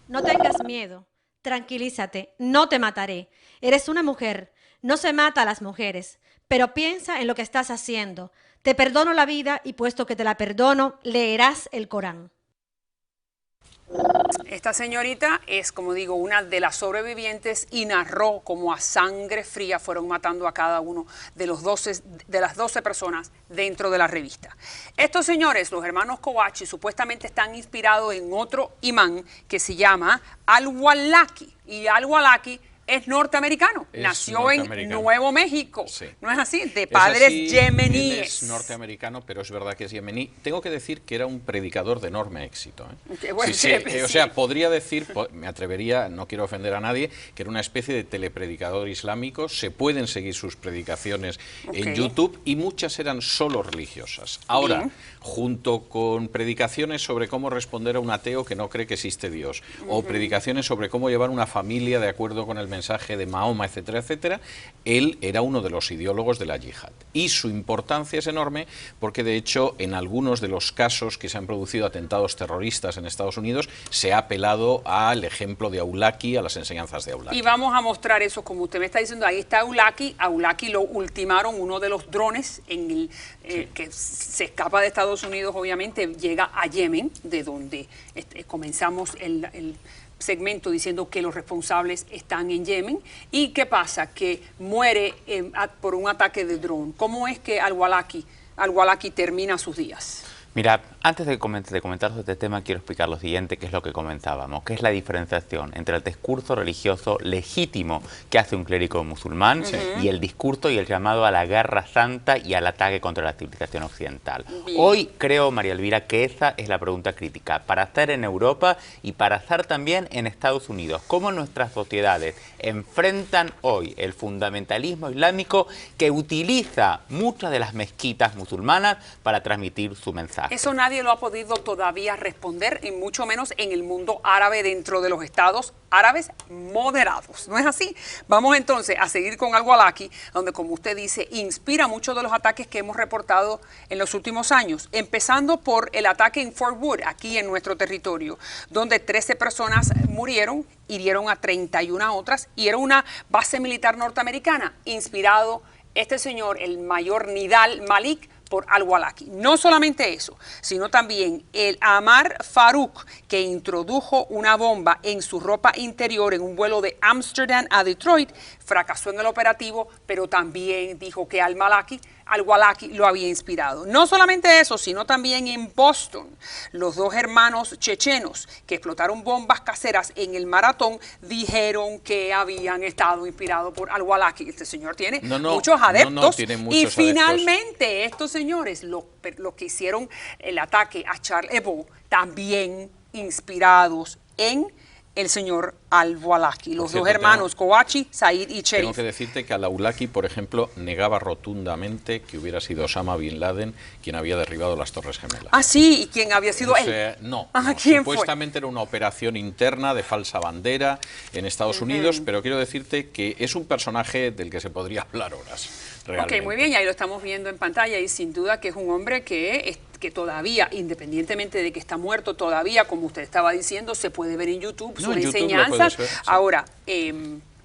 No tengas miedo, tranquilízate, no te mataré. Eres una mujer, no se mata a las mujeres, pero piensa en lo que estás haciendo. Te perdono la vida y puesto que te la perdono, leerás el Corán. Esta señorita es, como digo, una de las sobrevivientes y narró cómo a sangre fría fueron matando a cada uno de las 12 personas dentro de la revista. Estos señores, los hermanos Kouachi, supuestamente están inspirados en otro imán que se llama Al-Awlaki, y Al-Awlaki es norteamericano, nació en Nuevo México, sí. ¿No es así? De padres yemeníes. Es norteamericano, pero es verdad que es yemení. Tengo que decir que era un predicador de enorme éxito. O sea, podría decir, me atrevería, no quiero ofender a nadie, que era una especie de telepredicador islámico. Se pueden seguir sus predicaciones en YouTube y muchas eran solo religiosas. Ahora, junto con predicaciones sobre cómo responder a un ateo que no cree que existe Dios, o predicaciones sobre cómo llevar una familia de acuerdo con el mensaje de Mahoma, etcétera, etcétera, él era uno de los ideólogos de la yihad. Y su importancia es enorme porque, de hecho, en algunos de los casos que se han producido atentados terroristas en Estados Unidos, se ha apelado al ejemplo de Awlaki, a las enseñanzas de Awlaki. Y vamos a mostrar eso, como usted me está diciendo, ahí está Awlaki. Awlaki lo ultimaron, uno de los drones que se escapa de Estados Unidos, obviamente, llega a Yemen, de donde comenzamos el segmento diciendo que los responsables están en Yemen. ¿Y qué pasa? Que muere por un ataque de dron. ¿Cómo es que Al-Awlaki termina sus días? Mira, antes de comentar sobre este tema, quiero explicar lo siguiente, que es lo que comentábamos, que es la diferenciación entre el discurso religioso legítimo que hace un clérigo musulmán y el discurso y el llamado a la guerra santa y al ataque contra la civilización occidental. Bien. Hoy creo, María Elvira, que esa es la pregunta crítica, para hacer en Europa y para hacer también en Estados Unidos. ¿Cómo nuestras sociedades enfrentan hoy el fundamentalismo islámico que utiliza muchas de las mezquitas musulmanas para transmitir su mensaje? Eso nadie nadie lo ha podido todavía responder, y mucho menos en el mundo árabe dentro de los estados árabes moderados. ¿No es así? Vamos entonces a seguir con al-Awlaki, donde, como usted dice, inspira muchos de los ataques que hemos reportado en los últimos años, empezando por el ataque en Fort Wood, aquí en nuestro territorio, donde 13 personas murieron, hirieron a 31 otras, y era una base militar norteamericana, inspirado este señor, el mayor Nidal Malik, por al-Awlaki. No solamente eso, sino también el Amar Farouk, que introdujo una bomba en su ropa interior en un vuelo de Ámsterdam a Detroit, fracasó en el operativo, pero también dijo que al-Awlaki lo había inspirado. No solamente eso, sino también en Boston, los dos hermanos chechenos que explotaron bombas caseras en el maratón dijeron que habían estado inspirados por al-Awlaki. Este señor tiene muchos adeptos, tiene muchos y finalmente estos señores, los que hicieron el ataque a Charlie Hebdo, también inspirados en el señor al-Awlaki, los dos hermanos, Kouachi, Said y Sherif. Tengo que decirte que al-Awlaki, por ejemplo, negaba rotundamente que hubiera sido Osama Bin Laden quien había derribado las Torres Gemelas. Ah, sí, ¿y quién había sido él? No, ¿quién supuestamente era una operación interna de falsa bandera en Estados Unidos, pero quiero decirte que es un personaje del que se podría hablar horas. Realmente. Ok, muy bien, y ahí lo estamos viendo en pantalla, y sin duda que es un hombre que todavía, independientemente de que está muerto, todavía, como usted estaba diciendo, se puede ver en YouTube sus enseñanzas. Sí. Ahora,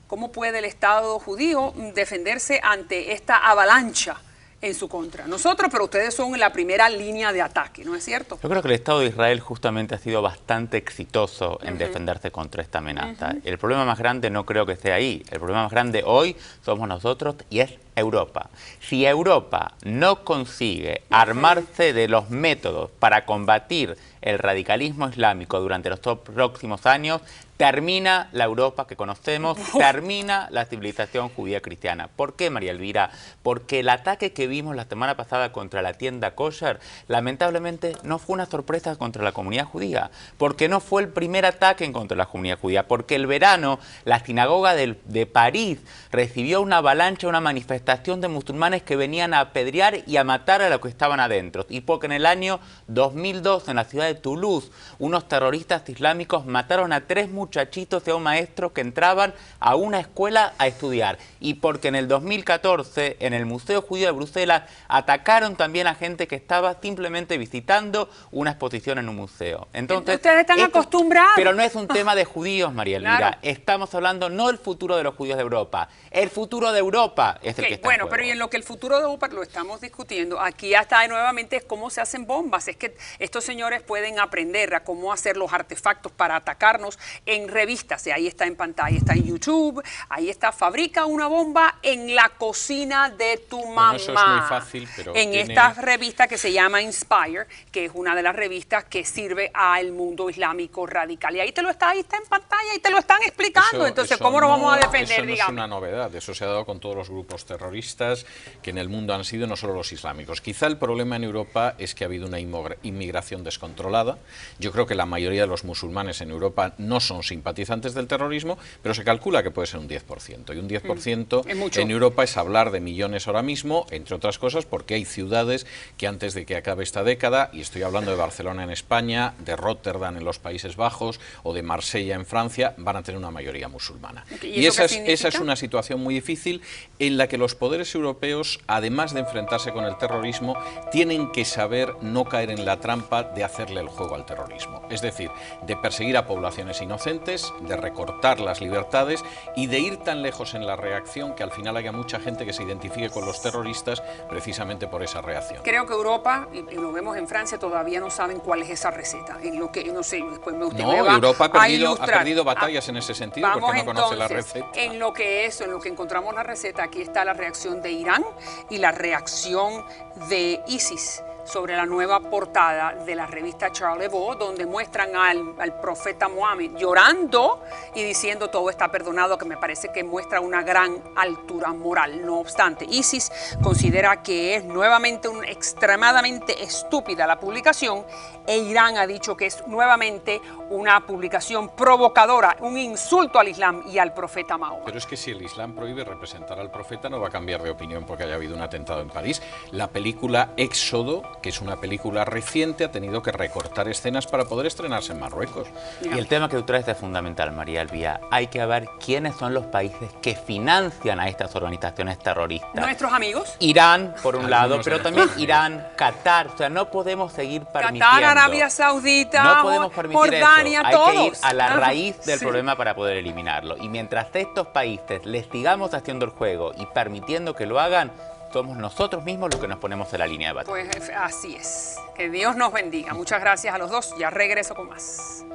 ¿cómo puede el Estado judío defenderse ante esta avalancha en su contra? Nosotros, pero ustedes son la primera línea de ataque, ¿no es cierto? Yo creo que el Estado de Israel justamente ha sido bastante exitoso en defenderse contra esta amenaza. El problema más grande no creo que esté ahí. El problema más grande hoy somos nosotros, y es Europa. Si Europa no consigue armarse de los métodos para combatir el radicalismo islámico durante los próximos años, termina la Europa que conocemos, termina la civilización judía cristiana. ¿Por qué, María Elvira? Porque el ataque que vimos la semana pasada contra la tienda kosher, lamentablemente no fue una sorpresa contra la comunidad judía, porque no fue el primer ataque en contra la comunidad judía, porque el verano la sinagoga de París recibió una avalancha, una manifestación de musulmanes que venían a apedrear y a matar a los que estaban adentro, y porque en el año 2002 en la ciudad de Toulouse unos terroristas islámicos mataron a 3 muchachitos y a un maestro que entraban a una escuela a estudiar, y porque en el 2014 en el Museo Judío de Bruselas atacaron también a gente que estaba simplemente visitando una exposición en un museo. Entonces, ustedes están acostumbrados. Pero no es un tema de judíos, María Elvira. Claro. Estamos hablando no del futuro de los judíos de Europa, el futuro de Europa es el que está bueno, pero y en lo que el futuro de Europa lo estamos discutiendo, aquí hasta nuevamente es cómo se hacen bombas. Es que estos señores pueden aprender a cómo hacer los artefactos para atacarnos en revistas, y ahí está en pantalla, está en YouTube, ahí está, fabrica una bomba en la cocina de tu mamá. Eso es muy fácil, pero en esta revista que se llama Inspire, que es una de las revistas que sirve al mundo islámico radical, y ahí está en pantalla y te lo están explicando. Entonces, ¿cómo nos vamos a defender? Eso no es una novedad, eso se ha dado con todos los grupos terroristas que en el mundo han sido, no solo los islámicos. Quizá el problema en Europa es que ha habido una inmigración descontrolada. Yo creo que la mayoría de los musulmanes en Europa no son simpatizantes del terrorismo, pero se calcula que puede ser un 10%. Y un 10% en Europa es hablar de millones ahora mismo, entre otras cosas porque hay ciudades que antes de que acabe esta década, y estoy hablando de Barcelona en España, de Rotterdam en los Países Bajos o de Marsella en Francia, van a tener una mayoría musulmana. Y esa es una situación muy difícil en la que los poderes europeos, además de enfrentarse con el terrorismo, tienen que saber no caer en la trampa de hacerle el juego al terrorismo. Es decir, de perseguir a poblaciones inocentes, de recortar las libertades y de ir tan lejos en la reacción que al final haya mucha gente que se identifique con los terroristas precisamente por esa reacción. Creo que Europa, y lo vemos en Francia, todavía no saben cuál es esa receta. En lo que, no sé, después usted me va Europa ha ilustrar. perdido batallas en ese sentido porque no conoce la receta. En lo que encontramos la receta, aquí está la reacción de Irán y la reacción de ISIS sobre la nueva portada de la revista Charlie Hebdo, donde muestran al profeta Mohammed llorando y diciendo todo está perdonado, que me parece que muestra una gran altura moral. No obstante, ISIS considera que es nuevamente extremadamente estúpida la publicación, e Irán ha dicho que es nuevamente una publicación provocadora, un insulto al Islam y al profeta Mahoma. Pero es que si el Islam prohíbe representar al profeta, no va a cambiar de opinión porque haya habido un atentado en París. La película Éxodo que es una película reciente, ha tenido que recortar escenas para poder estrenarse en Marruecos. Y el tema que tú traes es fundamental, María Elvía. Hay que ver quiénes son los países que financian a estas organizaciones terroristas. Nuestros amigos. Irán, por un lado, pero también Irán, Qatar. O sea, no podemos seguir permitiendo. Qatar, Arabia Saudita, no podemos permitir Jordania, eso. todos. Hay que ir a la raíz del problema para poder eliminarlo. Y mientras estos países les sigamos haciendo el juego y permitiendo que lo hagan, somos nosotros mismos los que nos ponemos en la línea de batalla. Pues así es. Que Dios nos bendiga. Muchas gracias a los dos. Ya regreso con más.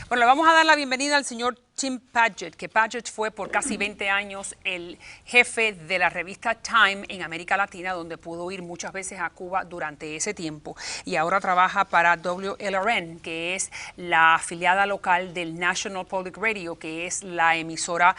Bueno, le vamos a dar la bienvenida al señor Tim Paget, que Paget fue por casi 20 años el jefe de la revista Time en América Latina, donde pudo ir muchas veces a Cuba durante ese tiempo. Y ahora trabaja para WLRN, que es la afiliada local del National Public Radio, que es la emisora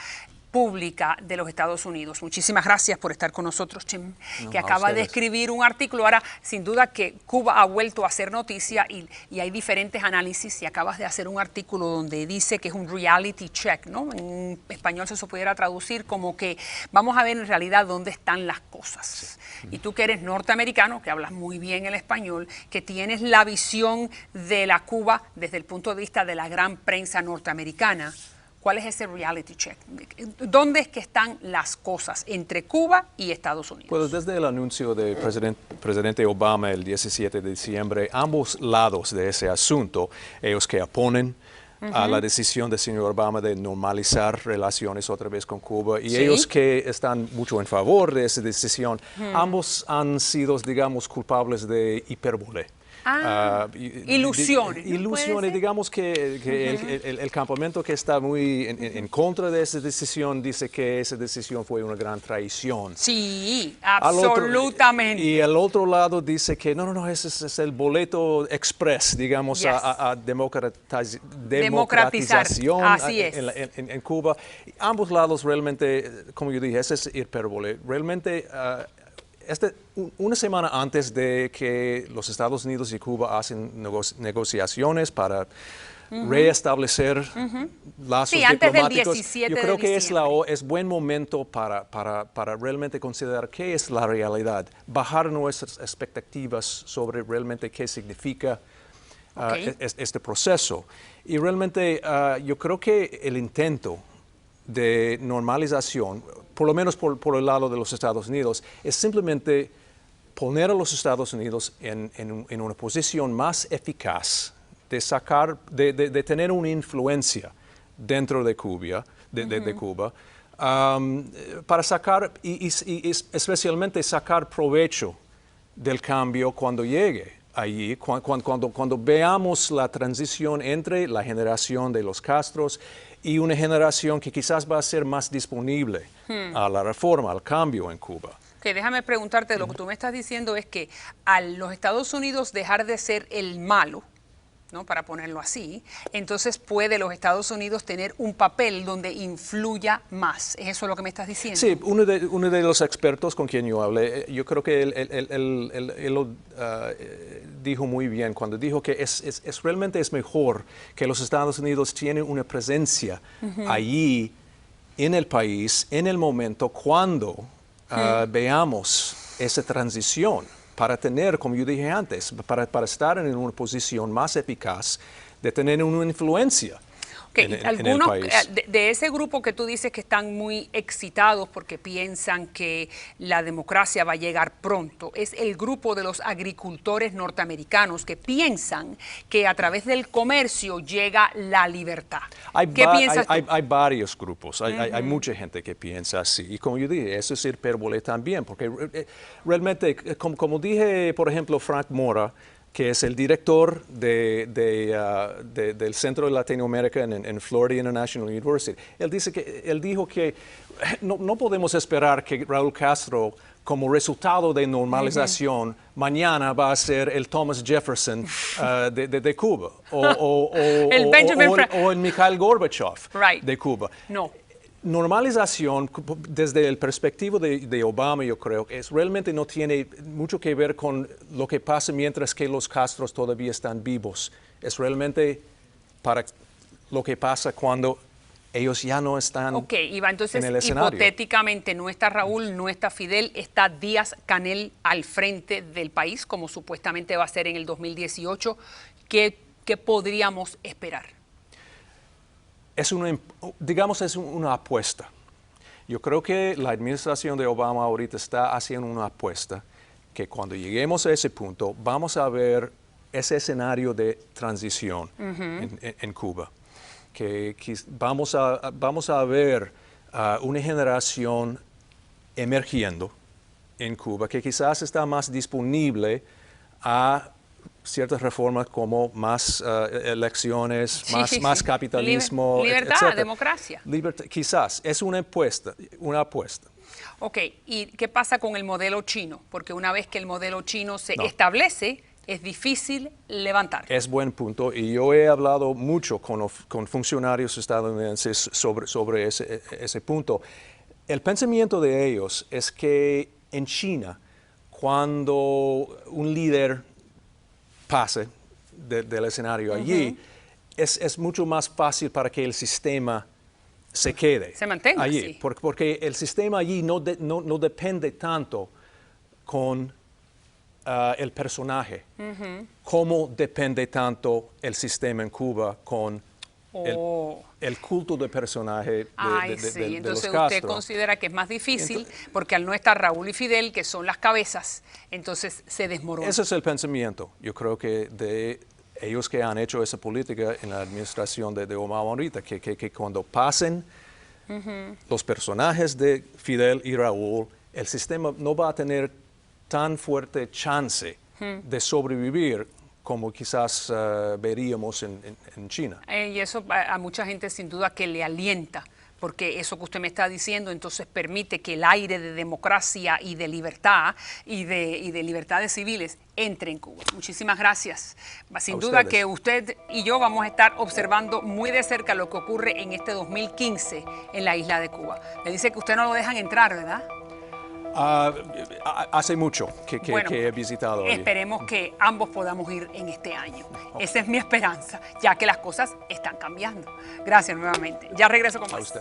pública de los Estados Unidos. Muchísimas gracias por estar con nosotros, Tim, que acaba de escribir un artículo. Ahora, sin duda que Cuba ha vuelto a hacer noticia y hay diferentes análisis, y acabas de hacer un artículo donde dice que es un reality check, ¿no? En español se pudiera traducir como que vamos a ver en realidad dónde están las cosas. Sí. Y tú que eres norteamericano, que hablas muy bien el español, que tienes la visión de la Cuba desde el punto de vista de la gran prensa norteamericana, ¿cuál es ese reality check? ¿Dónde es que están las cosas entre Cuba y Estados Unidos? Pues desde el anuncio del presidente Obama el 17 de diciembre, ambos lados de ese asunto, ellos que oponen a la decisión del señor Obama de normalizar relaciones otra vez con Cuba y ellos que están mucho en favor de esa decisión, ambos han sido, digamos, culpables de hipérbole. Ilusiones. Ilusiones, digamos que el campamento que está muy en contra de esa decisión dice que esa decisión fue una gran traición. Sí, absolutamente. Y el otro lado dice que no, ese es el boleto express, digamos, a democratización Así es. En Cuba. Ambos lados realmente, como yo dije, ese es hipérbole. Realmente una semana antes de que los Estados Unidos y Cuba hacen negociaciones para reestablecer lazos diplomáticos, yo creo que es buen momento para realmente considerar qué es la realidad, bajar nuestras expectativas sobre realmente qué significa este proceso. Y realmente yo creo que el intento de normalización, por lo menos por el lado de los Estados Unidos, es simplemente poner a los Estados Unidos en una posición más eficaz de tener una influencia dentro de Cuba, para sacar, y especialmente sacar provecho del cambio cuando llegue allí, cuando veamos la transición entre la generación de los Castros y una generación que quizás va a ser más disponible a la reforma, al cambio en Cuba. Okay, déjame preguntarte, lo que tú me estás diciendo es que a los Estados Unidos dejar de ser el malo, ¿no? Para ponerlo así, entonces puede los Estados Unidos tener un papel donde influya más. ¿Es eso lo que me estás diciendo? Sí, uno de los expertos con quien yo hablé, yo creo que él lo dijo muy bien cuando dijo que realmente es mejor que los Estados Unidos tienen una presencia allí en el país, en el momento cuando veamos esa transición, para tener, como yo dije antes, para estar en una posición más eficaz de tener una influencia en el país. De ese grupo que tú dices que están muy excitados porque piensan que la democracia va a llegar pronto, es el grupo de los agricultores norteamericanos que piensan que a través del comercio llega la libertad. ¿Qué piensas tú? Hay varios grupos, hay mucha gente que piensa así. Y como yo dije, eso es hipérbole también, porque realmente, como dije, por ejemplo, Frank Mora, que es el director del Centro de Latinoamérica en Florida International University. Él dijo que no podemos esperar que Raúl Castro, como resultado de normalización, mañana va a ser el Thomas Jefferson de Cuba, o el Mikhail Gorbachev de Cuba. No. normalización, desde el perspectiva de Obama, yo creo que realmente no tiene mucho que ver con lo que pasa mientras que los Castros todavía están vivos. Es realmente para lo que pasa cuando ellos ya no están Ok, Iva, entonces en el escenario. hipotéticamente no está Raúl, no está Fidel, está Díaz-Canel al frente del país, como supuestamente va a ser en el 2018. ¿Qué podríamos esperar? Es una apuesta. Yo creo que la administración de Obama ahorita está haciendo una apuesta que cuando lleguemos a ese punto vamos a ver ese escenario de transición en Cuba. Que vamos a ver una generación emergiendo en Cuba que quizás está más disponible a ciertas reformas como más elecciones, más capitalismo, libertad, etcétera. democracia. Quizás, es una apuesta. Ok, ¿y qué pasa con el modelo chino? Porque una vez que el modelo chino se establece, es difícil levantar. Es buen punto y yo he hablado mucho con funcionarios estadounidenses sobre ese punto. El pensamiento de ellos es que en China, cuando un líder pase del escenario allí, es mucho más fácil para que el sistema se quede. Se mantenga allí, sí. porque el sistema allí no depende tanto con el personaje, como depende tanto el sistema en Cuba con el culto de personaje de Entonces los usted Castro. considera que es más difícil porque al no estar Raúl y Fidel, que son las cabezas, entonces se desmorona. Ese es el pensamiento. Yo creo que de ellos que han hecho esa política en la administración de Obama ahorita, que cuando pasen los personajes de Fidel y Raúl, el sistema no va a tener tan fuerte chance de sobrevivir como quizás veríamos en China. Y eso a mucha gente sin duda que le alienta, porque eso que usted me está diciendo entonces permite que el aire de democracia y de libertad y de libertades civiles entre en Cuba. Muchísimas gracias. Sin duda que usted y yo vamos a estar observando muy de cerca lo que ocurre en este 2015 en la isla de Cuba. Me dice que usted no lo dejan entrar, ¿verdad? Hace mucho que he visitado allí. Esperemos que ambos podamos ir en este año. Esa es mi esperanza, ya que las cosas están cambiando. Gracias nuevamente. Ya regreso con más. A usted.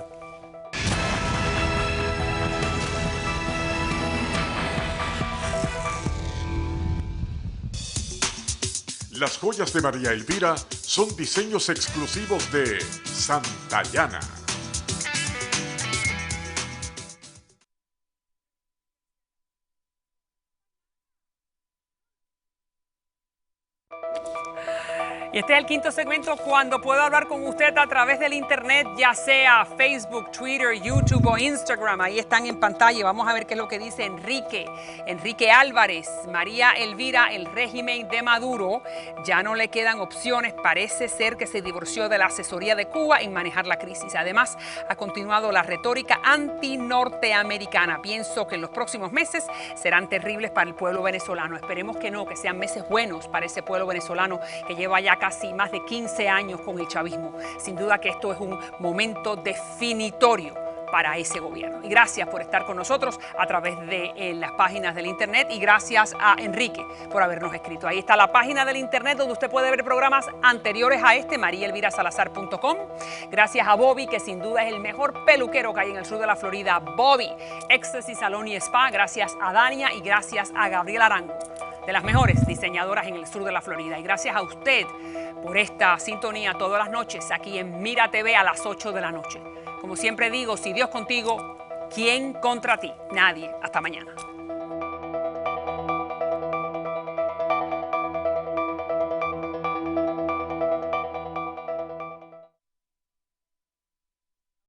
Las joyas de María Elvira son diseños exclusivos de Santayana. Y este es el quinto segmento cuando puedo hablar con usted a través del internet, ya sea Facebook, Twitter, YouTube o Instagram. Ahí están en pantalla. Vamos a ver qué es lo que dice Enrique Álvarez. María Elvira, el régimen de Maduro ya no le quedan opciones. Parece ser que se divorció de la asesoría de Cuba en manejar la crisis. Además, ha continuado la retórica anti-norteamericana. Pienso que en los próximos meses serán terribles para el pueblo venezolano. Esperemos que no, que sean meses buenos para ese pueblo venezolano que lleva ya casi más de 15 años con el chavismo. Sin duda que esto es un momento definitorio para ese gobierno. Y gracias por estar con nosotros a través de las páginas del internet y gracias a Enrique por habernos escrito. Ahí está la página del internet donde usted puede ver programas anteriores a este, mariaelvirasalazar.com. Gracias a Bobby, que sin duda es el mejor peluquero que hay en el sur de la Florida. Bobby, Éxtasis Salón y Spa. Gracias a Dania y gracias a Gabriela Arango, de las mejores diseñadoras en el sur de la Florida. Y gracias a usted por esta sintonía todas las noches aquí en Mira TV a las 8 de la noche. Como siempre digo, si Dios contigo, ¿quién contra ti? Nadie. Hasta mañana.